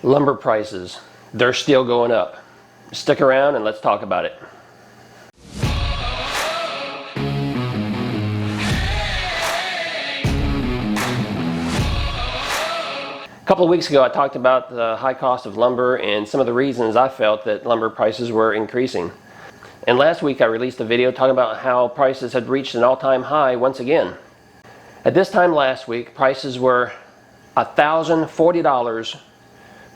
Lumber prices, they're still going up. Stick around and let's talk about it. A couple of weeks ago I talked about the high cost of lumber and some of the reasons I felt that lumber prices were increasing. And last week I released a video talking about how prices had reached an all-time high once again. At this time last week, prices were $1,040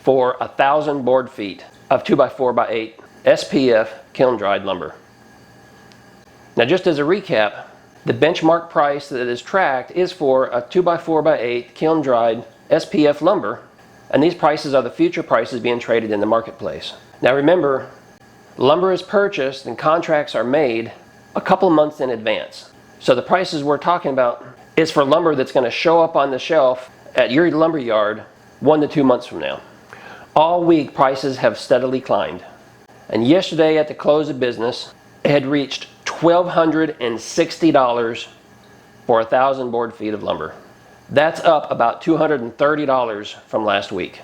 for 1,000 board feet of 2x4x8 SPF kiln-dried lumber. Now, just as a recap, the benchmark price that is tracked is for a 2x4x8 kiln-dried SPF lumber, and these prices are the future prices being traded in the marketplace. Now remember, lumber is purchased and contracts are made a couple months in advance. So the prices we're talking about is for lumber that's going to show up on the shelf at your lumber yard 1 to 2 months from now. All week prices have steadily climbed. And yesterday at the close of business, it had reached $1,260 for 1,000 board feet of lumber. That's up about $230 from last week.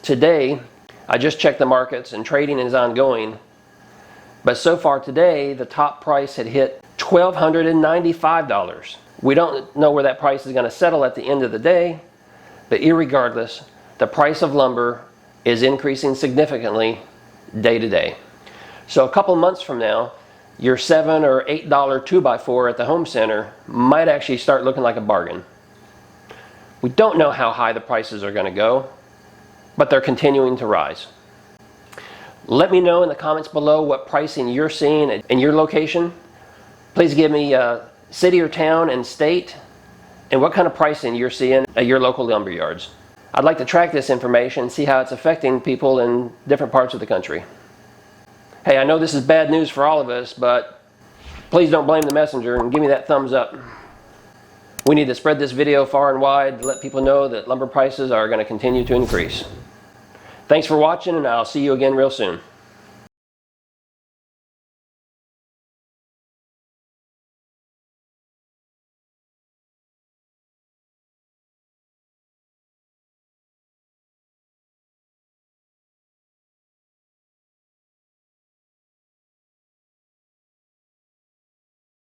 Today, I just checked the markets and trading is ongoing. But so far today, the top price had hit $1,295. We don't know where that price is going to settle at the end of the day, but irregardless, the price of lumber is increasing significantly day to day. So a couple months from now, your $7 or $8 2x4 at the home center might actually start looking like a bargain. We don't know how high the prices are going to go, but they're continuing to rise. Let me know in the comments below what pricing you're seeing in your location. Please give me city or town and state, and what kind of pricing you're seeing at your local lumber yards. I'd like to track this information and see how it's affecting people in different parts of the country. Hey, I know this is bad news for all of us, but please don't blame the messenger and give me that thumbs up. We need to spread this video far and wide to let people know that lumber prices are going to continue to increase. Thanks for watching, and I'll see you again real soon.